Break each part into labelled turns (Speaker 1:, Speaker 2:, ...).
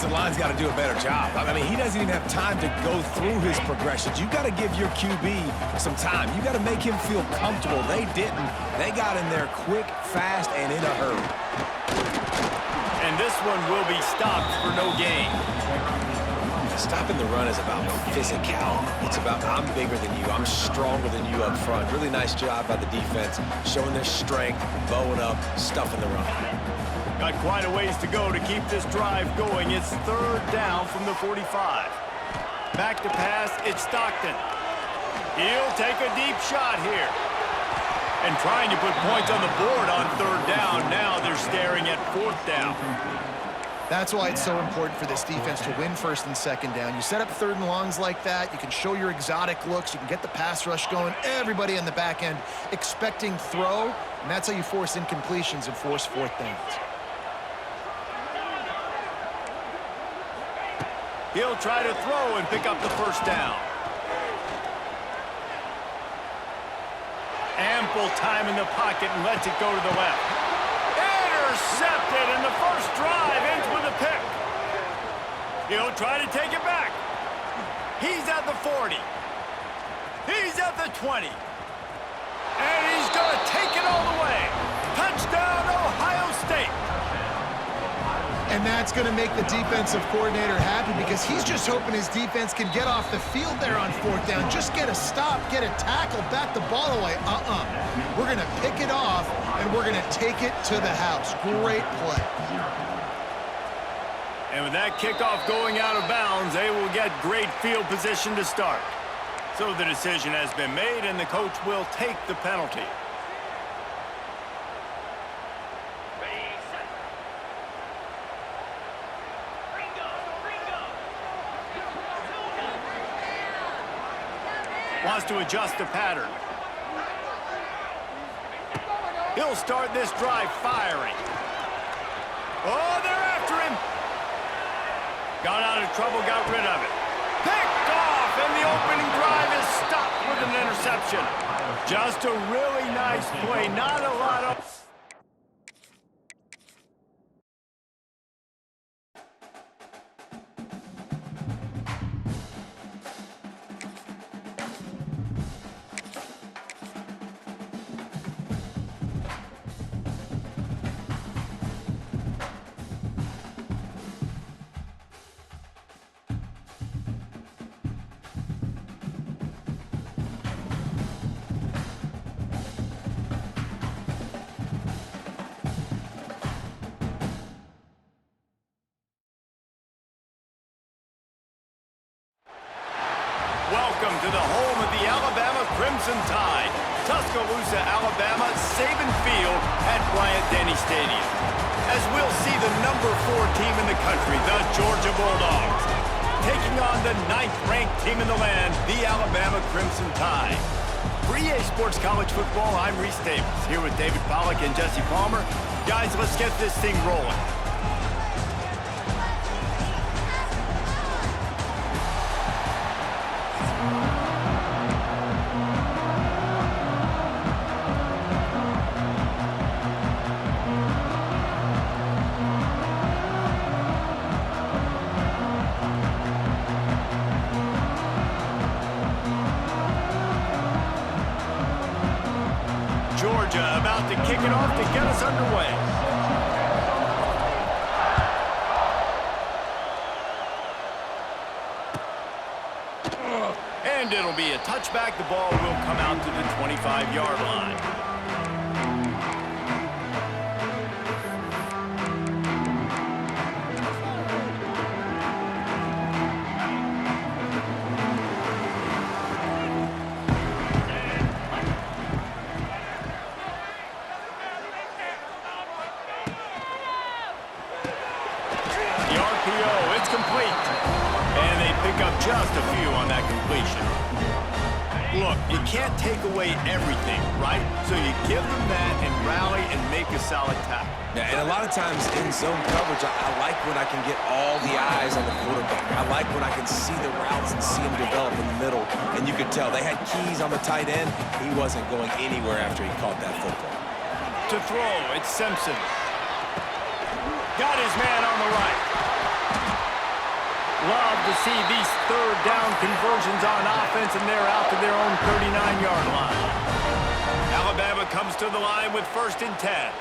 Speaker 1: offensive line's got to do a better job. I mean, he doesn't even have time to go through his progressions. You got to give your QB some time. You got to make him feel comfortable. They didn't. They got in there quick, fast, and in a hurry.
Speaker 2: And this one will be stopped for no gain.
Speaker 1: Stopping the run is about physicality. It's about I'm bigger than you. I'm stronger than you up front. Really nice job by the defense, showing their strength, bowing up, stuffing the run.
Speaker 2: Got quite a ways to go to keep this drive going. It's third down from the 45. Back to pass, it's Stockton. He'll take a deep shot here. And trying to put points on the board on third down. Now they're staring at fourth down.
Speaker 3: That's why it's so important for this defense to win first and second down. You set up third and longs like that, you can show your exotic looks, you can get the pass rush going, everybody on the back end expecting throw, and that's how you force incompletions and force fourth downs.
Speaker 2: He'll try to throw and pick up the first down. Ample time in the pocket and lets it go to the left. Intercepted, and the first drive ends with a pick. He'll try to take it back. He's at the 40. He's at the 20. And he's going to take it all the way. Touchdown, Ohio State.
Speaker 3: And that's going to make the defensive coordinator happy because he's just hoping his defense can get off the field there on fourth down. Just get a stop, get a tackle, bat the ball away. We're going to pick it off, and we're going to take it to the house. Great play.
Speaker 2: And with that kickoff going out of bounds, they will get great field position to start. So the decision has been made, and the coach will take the penalty. Wants to adjust the pattern. He'll start this drive firing. Oh, they're after him. Got out of trouble, got rid of it. Picked off, and the opening drive is stopped with an interception. Just a really nice play. Not a lot of... Welcome to the home of the Alabama Crimson Tide. Tuscaloosa, Alabama, Saban Field at Bryant-Denny Stadium. As we'll see the number 4 team in the country, the Georgia Bulldogs, taking on the 9th-ranked team in the land, the Alabama Crimson Tide. For EA Sports College Football, I'm Reese Davis, here with David Pollack and Jesse Palmer. Guys, let's get this thing rolling. Georgia about to kick it off to get us underway. And it'll be a touchback. The ball will come out to the 25-yard line. It's complete. And they pick up just a few on that completion. Look, you can't take away everything, right? So you give them that and rally and make a solid tackle.
Speaker 1: Yeah, and a lot of times in zone coverage, I like when I can get all the eyes on the quarterback. I like when I can see the routes and see them develop in the middle. And you could tell they had keys on the tight end. He wasn't going anywhere after he caught that football.
Speaker 2: To throw, it's Simpson. Got his man on the right. Love to see these third down conversions on offense, and they're out to their own 39-yard line. Alabama comes to the line with 1st and 10.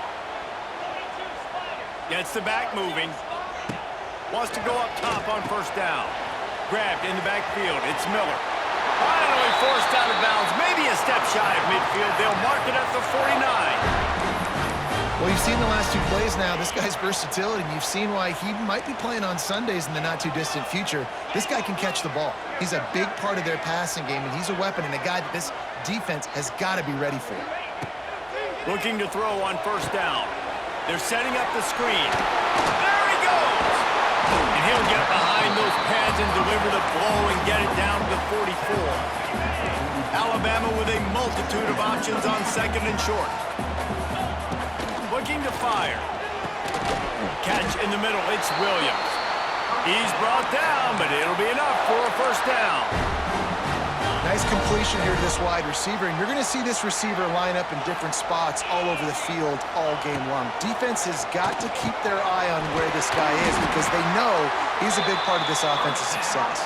Speaker 2: Gets the back moving. Wants to go up top on 1st down. Grabbed in the backfield. It's Miller. Finally forced out of bounds. Maybe a step shy of midfield. They'll mark it at the 49.
Speaker 3: Well, you've seen the last 2 plays now. This guy's versatility, and you've seen why he might be playing on Sundays in the not-too-distant future. This guy can catch the ball. He's a big part of their passing game, and he's a weapon and a guy that this defense has got to be ready for.
Speaker 2: Looking to throw on 1st down. They're setting up the screen. There he goes! And he'll get behind those pads and deliver the blow and get it down to the 44. Alabama with a multitude of options on 2nd and short. Looking to fire. Catch in the middle. It's Williams. He's brought down, but it'll be enough for a 1st down.
Speaker 3: Nice completion here to this wide receiver, and you're going to see this receiver line up in different spots all over the field all game long. Defense has got to keep their eye on where this guy is because they know he's a big part of this offense's success.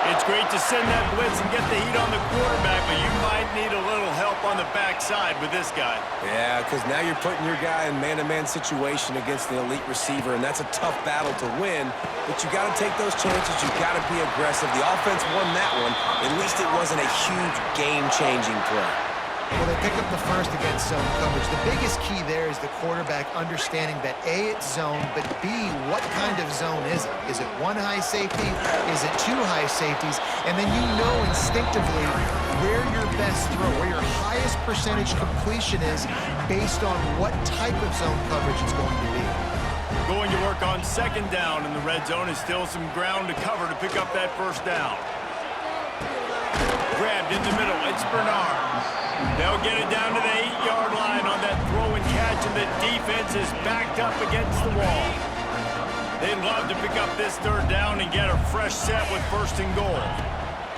Speaker 2: It's great to send that blitz and get the heat on the quarterback, but you might need a little help on the backside with this guy.
Speaker 1: Yeah, because now you're putting your guy in man-to-man situation against the elite receiver, and that's a tough battle to win, but you got to take those chances. You got to be aggressive. The offense won that one. At least it wasn't a huge game-changing play.
Speaker 3: Well, they pick up the 1st against zone coverage. The biggest key there is the quarterback understanding that A, it's zone, but B, what kind of zone is it? Is it 1 high safety? Is it 2 high safeties? And then you know instinctively where your best throw, where your highest percentage completion is based on what type of zone coverage it's going to be.
Speaker 2: Going to work on 2nd down in the red zone is still some ground to cover to pick up that 1st down. Grabbed in the middle. It's Bernard. They'll get it down to the 8-yard line on that throw and catch, and the defense is backed up against the wall. They'd love to pick up this 3rd down and get a fresh set with 1st and goal.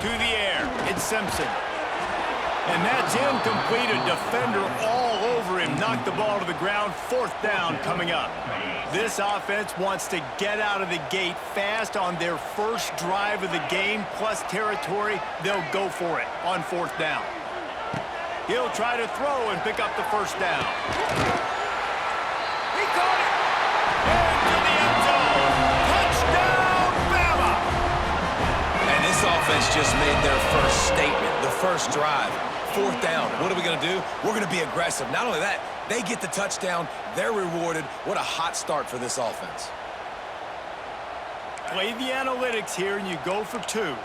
Speaker 2: To the air, it's Simpson. And that's incomplete. A defender all over him. Knocked the ball to the ground. 4th down coming up. This offense wants to get out of the gate fast on their first drive of the game, plus territory. They'll go for it on 4th down. He'll try to throw and pick up the 1st down. He caught it! Into the end zone! Touchdown, Bama!
Speaker 1: And this offense just made their first statement, the first drive. 4th down. What are we going to do? We're going to be aggressive. Not only that, they get the touchdown. They're rewarded. What a hot start for this offense.
Speaker 2: Play the analytics here, and you go for 2.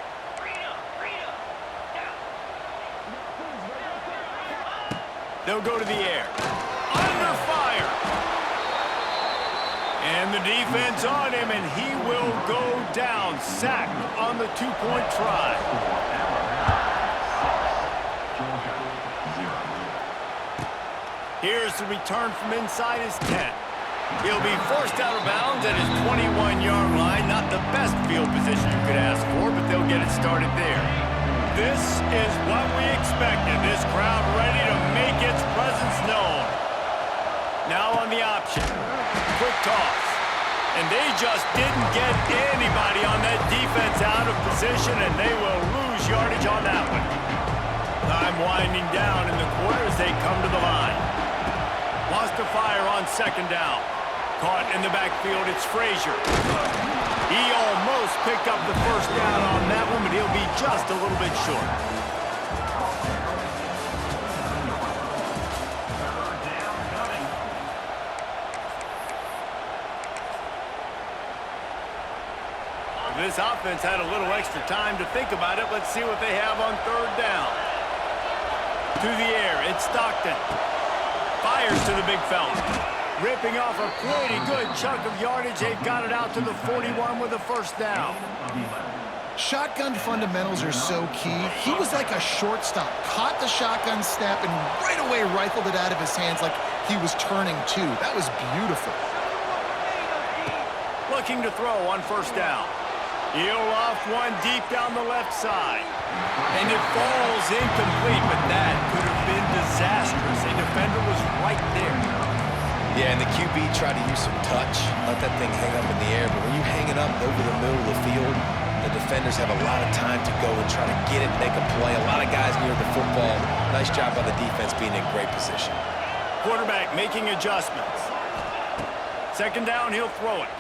Speaker 2: They'll go to the air. Under fire. And the defense on him, and he will go down. Sacked on the 2-point try. Here's the return from inside his 10. He'll be forced out of bounds at his 21-yard line. Not the best field position you could ask for, but they'll get it started there. This is what we expected. This crowd ready to make its presence known. Now on the option. Quick toss. And they just didn't get anybody on that defense out of position, and they will lose yardage on that one. Time winding down in the quarter as they come to the line. Wants to fire on 2nd down. Caught in the backfield, it's Frazier. He almost picked up the 1st down on that one, but he'll be just a little bit short. This offense had a little extra time to think about it. Let's see what they have on 3rd down. To the air, it's Stockton. Fires to the big fella. Ripping off a pretty good chunk of yardage. They've got it out to the 41 with a 1st down.
Speaker 3: Shotgun fundamentals are so key. He was like a shortstop. Caught the shotgun snap and right away rifled it out of his hands like he was turning 2. That was beautiful.
Speaker 2: Looking to throw on 1st down. He'll off one deep down the left side. And it falls incomplete, but that could have been disastrous. A defender was right there.
Speaker 1: Yeah, and the QB tried to use some touch, let that thing hang up in the air. But when you hang it up over the middle of the field, the defenders have a lot of time to go and try to get it, make a play. A lot of guys near the football. Nice job by the defense being in great position.
Speaker 2: Quarterback making adjustments. Second down, he'll throw it.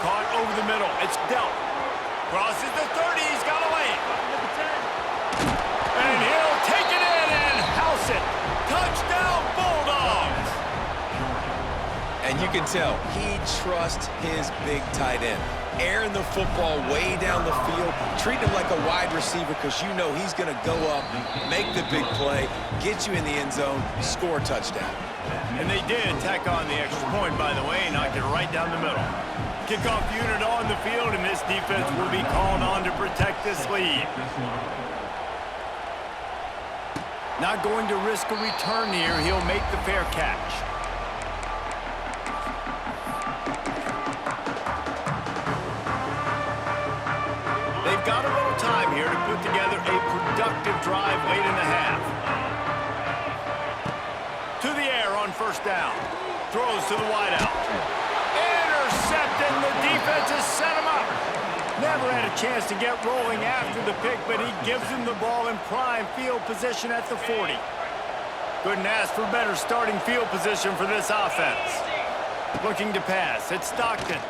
Speaker 2: Caught over the middle. It's dealt. Crosses the 30. He's got away. And he'll take it in and house it. Touchdown, Bulldogs.
Speaker 1: And you can tell he trusts his big tight end. Airing the football way down the field, treat him like a wide receiver because you know he's going to go up, make the big play, get you in the end zone, score a touchdown.
Speaker 2: And they did tack on the extra point, by the way, knocked it right down the middle. Kickoff unit on the field, and this defense will be called on to protect this lead. Not going to risk a return here. He'll make the fair catch. They've got a little time here to put together a productive drive late in the half. To the air on first down. Throws to the wideout. Intercepted, and the defense has set him up. Never had a chance to get rolling after the pick, but he gives him the ball in prime field position at the 40. Couldn't ask for better starting field position for this offense. Looking to pass. It's Stockton.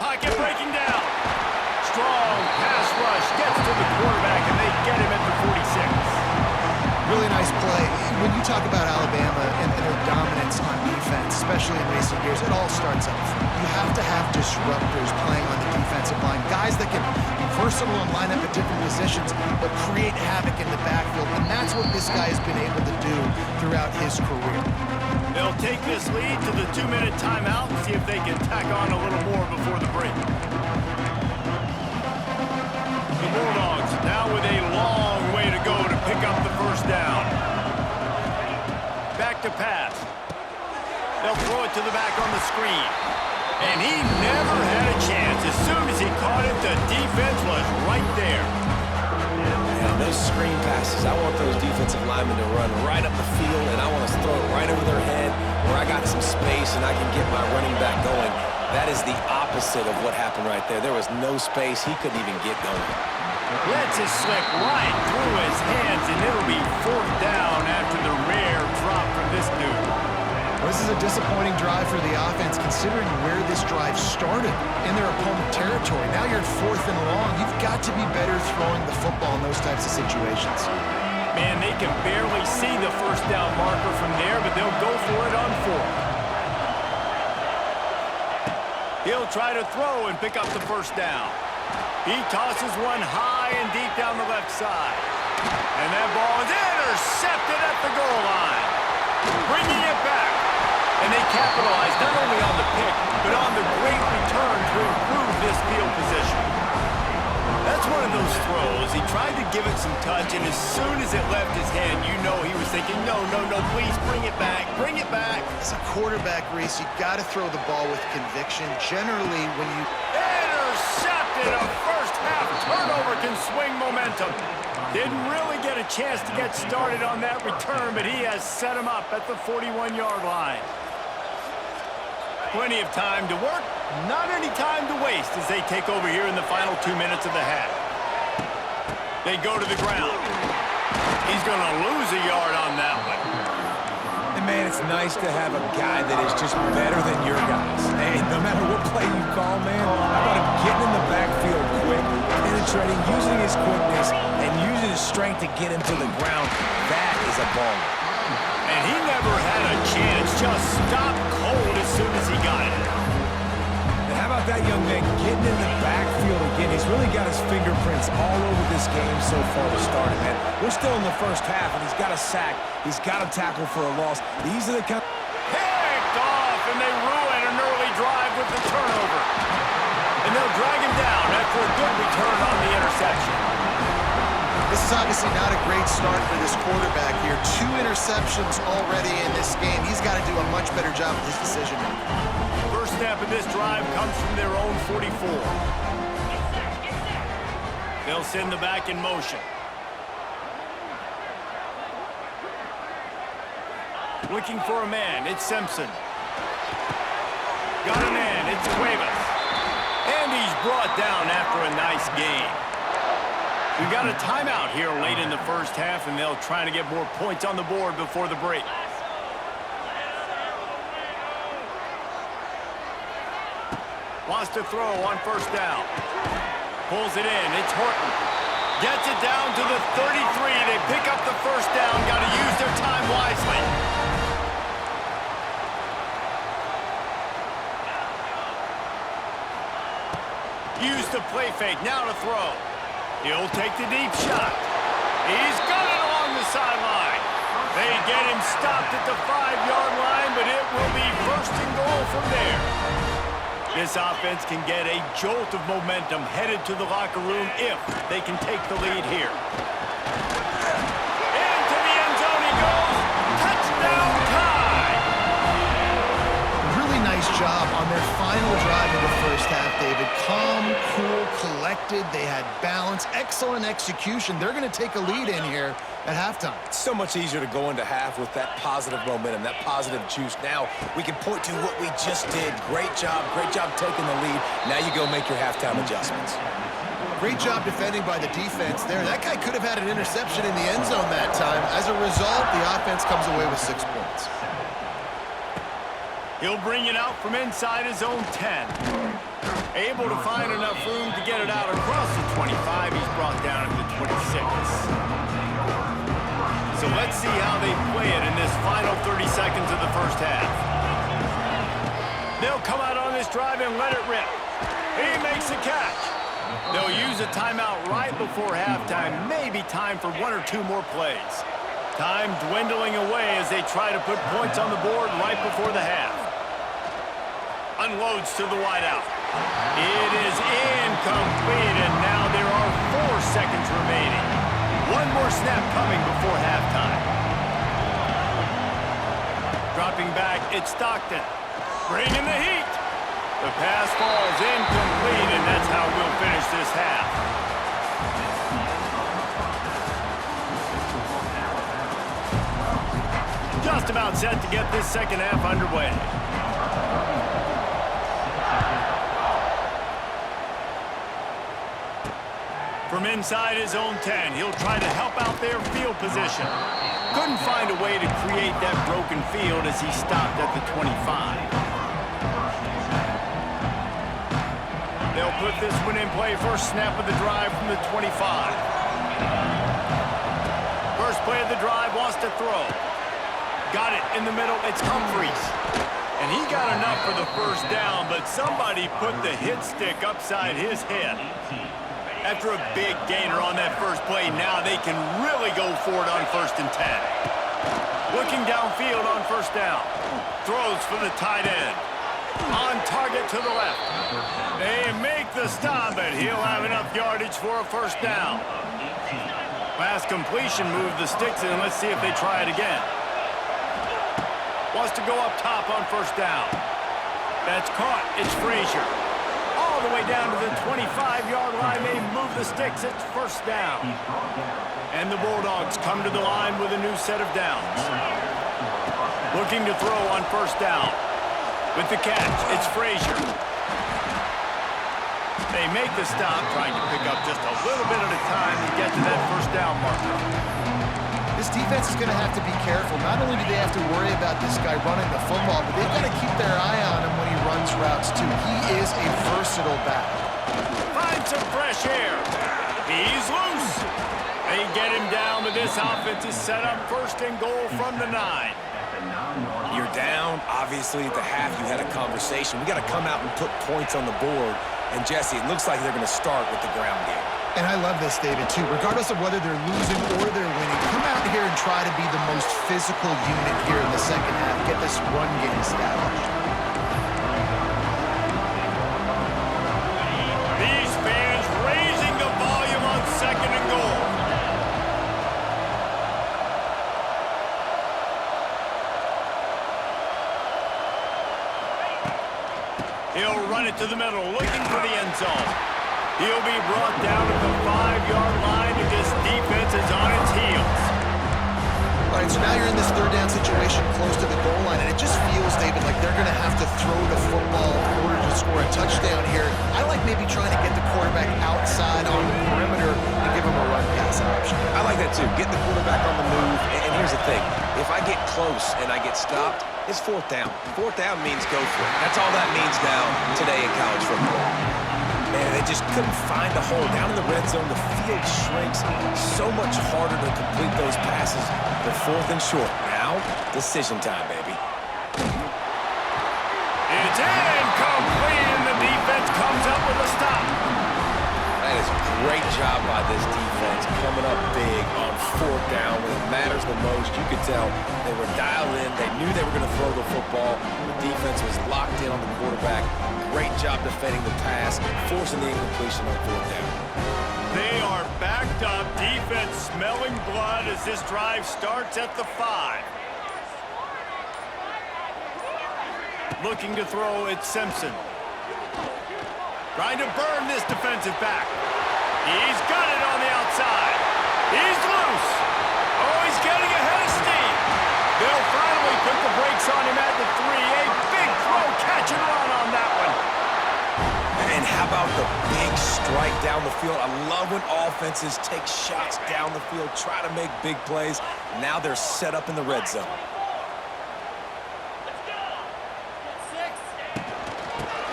Speaker 2: Pocket breaking down. Strong pass rush. Gets to the quarterback, and they get him at the 46.
Speaker 3: Really nice play. When you talk about Alabama and their dominance on defense, especially in recent years, it all starts up front. You have to have disruptors playing on the defensive line, guys that can be versatile and line up at different positions, but create havoc in the backfield, and that's what this guy has been able to do throughout his career.
Speaker 2: They'll take this lead to the 2-minute timeout and see if they can tack on a little more before the break. The Bulldogs now with a long way to go to pick up the first down. Back to pass. They'll throw it to the back on the screen. And he never had a chance. As soon as he caught it, the defense was right there.
Speaker 1: Yeah, those screen passes, I want those defensive linemen to run right up the field, and I want to throw it right over their head where I got some space and I can get my running back going. That is the opposite of what happened right there. There was no space. He couldn't even get going.
Speaker 2: Lets it slip right through his hands, and it'll be fourth down after the rare drop from this dude.
Speaker 3: This is a disappointing drive for the offense, considering where this drive started in their opponent territory. Now you're at 4th and long. You've got to be better throwing the football in those types of situations.
Speaker 2: Man, they can barely see the first down marker from there, but they'll go for it on 4th. He'll try to throw and pick up the first down. He tosses one high and deep down the left side. And that ball is intercepted at the goal line. Bringing it back. And they capitalize not only on the pick, but on the great return to improve this field position. That's one of those throws. He tried to give it some touch, and as soon as it left his hand, you know he was thinking, no, please bring it back, bring it back.
Speaker 3: As a quarterback, Reese, you got to throw the ball with conviction. Generally, when you...
Speaker 2: Intercepted! A first-half turnover can swing momentum. Didn't really get a chance to get started on that return, but he has set him up at the 41-yard line. Plenty of time to work, not any time to waste as they take over here in the final 2 minutes of the half. They go to the ground. He's going to lose a yard on that one.
Speaker 1: And, man, it's nice to have a guy that is just better than your guys. Hey, no matter what play you call, man, how about him getting in the backfield quick, penetrating, using his quickness, and using his strength to get him to the ground. That is a baller.
Speaker 2: And he never had a chance, just stopped cold as soon as he got it.
Speaker 1: And how about that young man getting in the backfield again? He's really got his fingerprints all over this game so far to start it, man. We're still in the first half, and he's got a sack. He's got a tackle for a loss. These are the kind...
Speaker 2: Picked off, and they ruin an early drive with the turnover. And they'll drag him down after a good return on the interception.
Speaker 3: This is obviously not a great start for this quarterback here. 2 interceptions already in this game. He's got to do a much better job with his decision-making.
Speaker 2: First snap of this drive comes from their own 44. They'll send the back in motion. Looking for a man, it's Simpson. Got a man, it's Cuevas. And he's brought down after a nice game. We've got a timeout here late in the first half, and they'll try to get more points on the board before the break. Wants to throw on first down. Pulls it in, it's Horton. Gets it down to the 33. They pick up the first down. Got to use their time wisely. Use the play fake. Now to throw. He'll take the deep shot. He's got it along the sideline. They get him stopped at the 5-yard line, but it will be first and goal from there. This offense can get a jolt of momentum headed to the locker room if they can take the lead here. Into the end zone he goes. Touchdown tie.
Speaker 3: Really nice job on their final drive of the first half, David. Calm, cool, collected. They had balance, excellent execution. They're going to take a lead in here at halftime.
Speaker 1: It's so much easier to go into half with that positive momentum, that positive juice. Now we can point to what we just did. Great job taking the lead. Now you go make your halftime adjustments.
Speaker 3: Great job defending by the defense there. That guy could have had an interception in the end zone that time. As a result, the offense comes away with 6 points.
Speaker 2: He'll bring it out from inside his own 10. Able to find enough room to get it out across the 25. He's brought down to the 26. So let's see how they play it in this final 30 seconds of the first half. They'll come out on this drive and let it rip. He makes a catch. They'll use a timeout right before halftime. Maybe time for 1 or 2 more plays. Time dwindling away as they try to put points on the board right before the half. Unloads to the wideout. It is incomplete, and now there are 4 seconds remaining. 1 more snap coming before halftime. Dropping back, it's Stockton. Bringing the heat. The pass falls incomplete, and that's how we'll finish this half. Just about set to get this second half underway. From inside his own 10, he'll try to help out their field position. Couldn't find a way to create that broken field as he stopped at the 25. They'll put this one in play. First snap of the drive from the 25. First play of the drive, wants to throw. Got it in the middle, it's Humphries. And he got enough for the first down, but somebody put the hit stick upside his head. After a big gainer on that first play, now they can really go for it on 1st and 10. Looking downfield on first down. Throws for the tight end. On target to the left. They make the stop, but he'll have enough yardage for a first down. Pass completion, move the sticks in. Let's see if they try it again. Wants to go up top on first down. That's caught. It's Frazier. All the way down to the 25-yard line. They move the sticks. It's first down. And the Bulldogs come to the line with a new set of downs. Looking to throw on first down. With the catch, it's Frazier. They make the stop, trying to pick up just a little bit at a time to get to that first down marker.
Speaker 3: This defense is going to have to be careful. Not only do they have to worry about this guy running the football, but they've got to keep their eye on him when he runs routes, too. He is a versatile back.
Speaker 2: Find some fresh air. He's loose. They get him down, but this offense is set up first and goal from the 9.
Speaker 1: You're down. Obviously, at the half, you had a conversation. We got to come out and put points on the board. And, Jesse, it looks like they're going to start with the ground game.
Speaker 3: And I love this, David, too. Regardless of whether they're losing or they're winning, come out here and try to be the most physical unit here in the second half. Get this run game established.
Speaker 2: These fans raising the volume on second and goal. He'll run it to the middle, looking for the end zone. He'll be brought down at the 5-yard line as this defense is on its heels.
Speaker 3: All right, so now you're in this third down situation close to the goal line, and it just feels, David, like they're going to have to throw the football in order to score a touchdown here. I like maybe trying to get the quarterback outside on the perimeter and give him a run-pass option.
Speaker 1: I like that too. Get the quarterback on the move. And here's the thing. If I get close and I get stopped, it's fourth down. Fourth down means go for it. That's all that means now today in college football. Man, they just couldn't find a hole. Down in the red zone, the field shrinks. So much harder to complete those passes. The fourth and short. Now, decision time, baby.
Speaker 2: It's incomplete, and the defense comes up with a stop.
Speaker 1: That is a great job by this defense, coming up big on fourth down when it matters the most. You could tell they were dialed in. They knew they were going to throw the football. The defense was locked in on the quarterback. Great job defending the pass, forcing the incompletion on fourth down.
Speaker 2: They are backed up, defense smelling blood as this drive starts at the 5. Looking to throw, it's Simpson. Trying to burn this defensive back. He's got it on the outside. He's loose. Oh, he's getting ahead of steam. They'll finally put the brakes on him at the 3. A big throw, catch and run on that one.
Speaker 1: And how about the big strike down the field? I love when offenses take shots down the field, try to make big plays. Now they're set up in the red zone.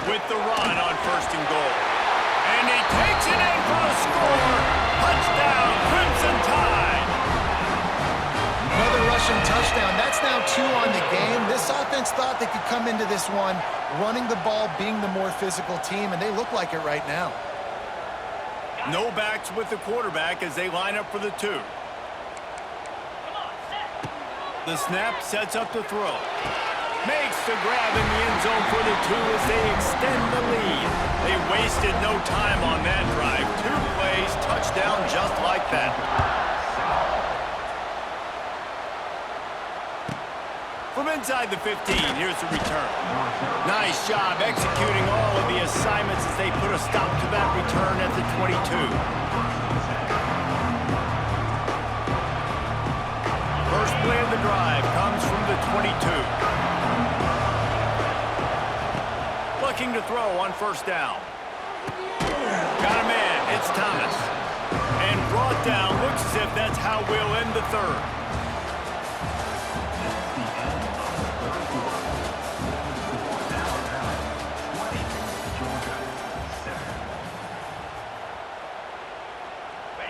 Speaker 2: With the run on first and goal. And he takes it in for a score. Touchdown, Crimson Tide.
Speaker 3: Another rushing touchdown. That's now 2 on the game. This offense thought they could come into this one running the ball, being the more physical team, and they look like it right now.
Speaker 2: No backs with the quarterback as they line up for the 2. The snap sets up the throw. Makes the grab in the end zone for the 2 as they extend the lead. They wasted no time on that drive. 2 plays, touchdown just like that. From inside the 15, here's the return. Nice job executing all of the assignments as they put a stop to that return at the 22. First play of the drive comes from the 22. Looking to throw on first down. Got a man, it's Thomas. And brought down, looks as if that's how we'll end the third.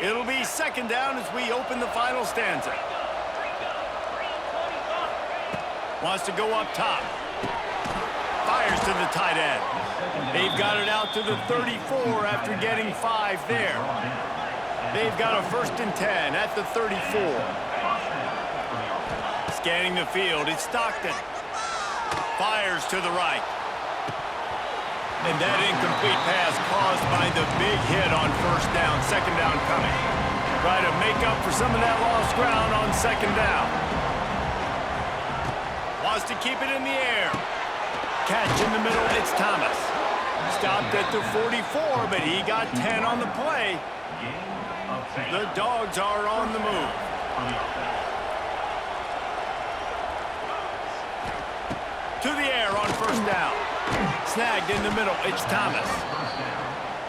Speaker 2: It'll be second down as we open the final stanza. Wants to go up top. Fires to the tight end. They've got it out to the 34 after getting 5 there. They've got a first and 10 at the 34. Scanning the field, it's Stockton. Fires to the right. And that incomplete pass caused by the big hit on first down. Second down coming. Try to make up for some of that lost ground on second down. Wants to keep it in the air. Catch in the middle, it's Thomas. Stopped at the 44, but he got 10 on the play. The Dogs are on the move. To the air on first down. Snagged in the middle, it's Thomas.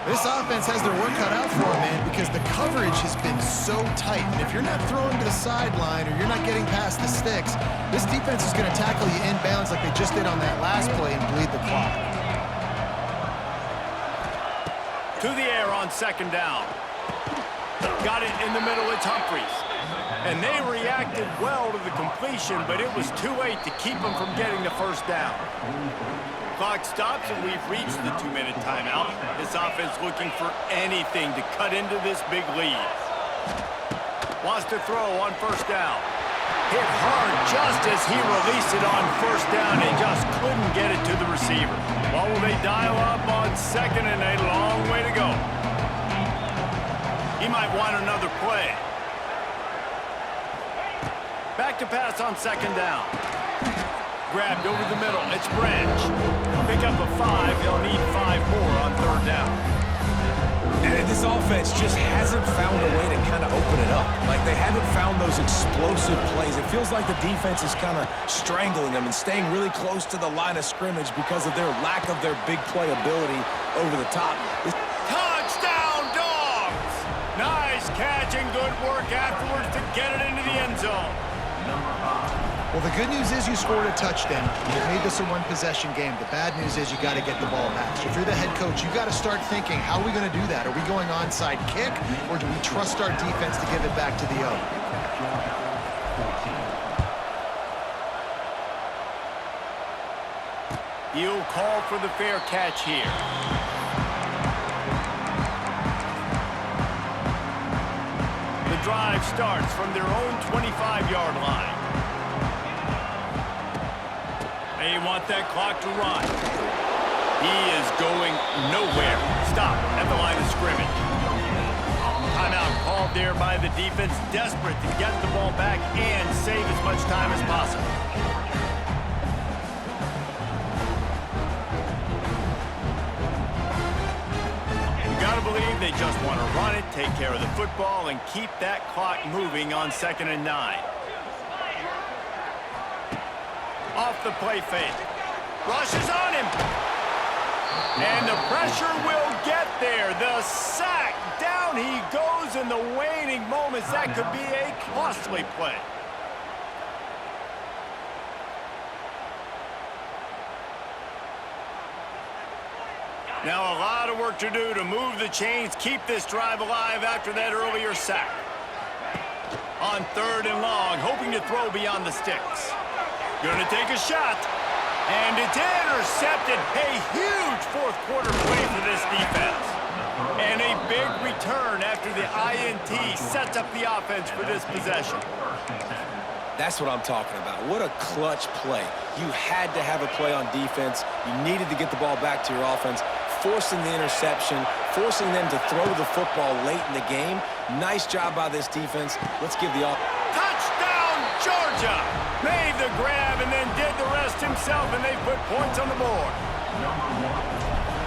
Speaker 3: This offense has their work cut out for them, man, because the coverage has been so tight. And if you're not throwing to the sideline or you're not getting past the sticks, this defense is going to tackle you inbounds like they just did on that last play and bleed the clock.
Speaker 2: To the air on second down. Got it in the middle, it's Humphries. And they reacted well to the completion, but it was too late to keep them from getting the first down. Clock stops, and we've reached the 2-minute timeout. This offense looking for anything to cut into this big lead. Wants to throw on first down. Hit hard just as he released it on first down. He just couldn't get it to the receiver. Well, will they dial up on second, and a long way to go. He might want another play. Back to pass on second down. Grabbed over the middle, it's Branch. Pick up a 5, they'll need 5 more on third down.
Speaker 1: And this this offense just hasn't found a way to kind of open it up. Like, they haven't found those explosive plays. It feels like the defense is kind of strangling them and staying really close to the line of scrimmage because of their lack of their big play ability over the top.
Speaker 2: Touchdown, Dogs! Nice catch and good work afterwards to get it into the end zone.
Speaker 3: Well, the good news is you scored a touchdown. You made this a one-possession game. The bad news is you got to get the ball back. So if you're the head coach, you got to start thinking, how are we going to do that? Are we going onside kick, or do we trust our defense to give it back to the O?
Speaker 2: He'll call for the fair catch here. The drive starts from their own 25-yard line. They want that clock to run. He is going nowhere. Stop at the line of scrimmage. Timeout called there by the defense, desperate to get the ball back and save as much time as possible. You gotta believe they just want to run it, take care of the football, and keep that clock moving on 2nd and 9. Off the play fake. Rushes on him. And the pressure will get there. The sack. Down he goes in the waning moments. That could be a costly play. Now a lot of work to do to move the chains, keep this drive alive after that earlier sack. On 3rd and long, hoping to throw beyond the sticks. Gonna take a shot, and it's intercepted. A huge fourth-quarter play for this defense. And a big return after the INT sets up the offense for this possession.
Speaker 1: That's what I'm talking about. What a clutch play. You had to have a play on defense. You needed to get the ball back to your offense, forcing the interception, forcing them to throw the football late in the game. Nice job by this defense. Let's give the offense.
Speaker 2: Touchdown, Georgia! Made the grab and then did the rest himself, and they put points on the board.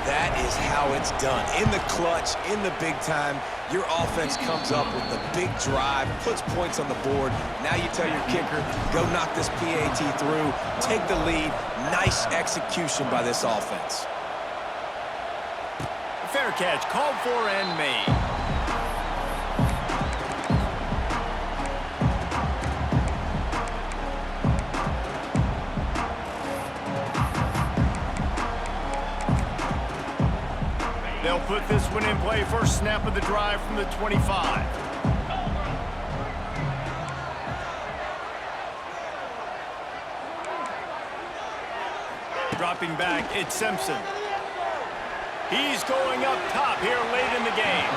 Speaker 1: That is how it's done. In the clutch, in the big time, your offense comes up with the big drive, puts points on the board. Now you tell your kicker, go knock this PAT through, take the lead. Nice execution by this offense.
Speaker 2: Fair catch called for and made. They'll put this one in play. First snap of the drive from the 25. Dropping back, it's Simpson. He's going up top here late in the game.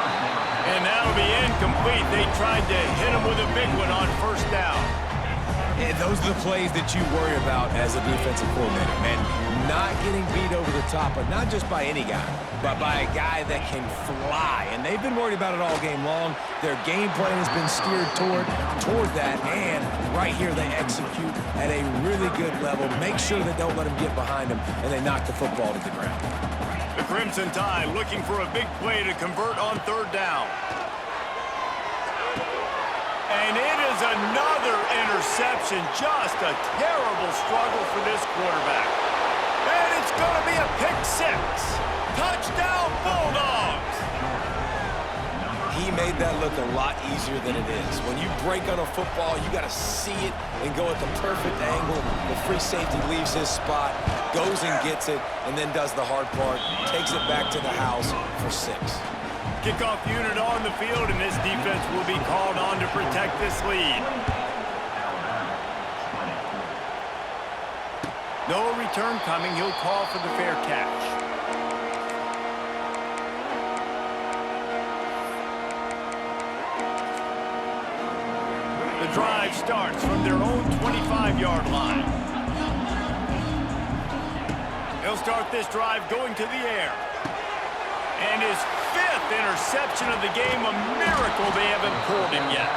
Speaker 2: And that'll be incomplete. They tried to hit him with a big one on 1st down.
Speaker 1: And those are the plays that you worry about as a defensive coordinator, man. Not getting beat over the top, but not just by any guy, but by a guy that can fly. And they've been worried about it all game long. Their game plan has been steered toward that, and right here they execute at a really good level. Make sure they don't let them get behind them, and they knock the football to the ground.
Speaker 2: The Crimson Tide looking for a big play to convert on 3rd down. And it is another interception. Just a terrible struggle for this quarterback. And it's going to be a pick 6. Touchdown, Bulldogs!
Speaker 1: He made that look a lot easier than it is. When you break on a football, you got to see it and go at the perfect angle. The free safety leaves his spot, goes and gets it, and then does the hard part, takes it back to the house for 6.
Speaker 2: Kickoff unit on the field, and this defense will be called on to protect this lead. No return coming. He'll call for the fair catch. The drive starts from their own 25-yard line. They'll start this drive going to the air. And his 5th interception of the game, a miracle they haven't pulled him yet.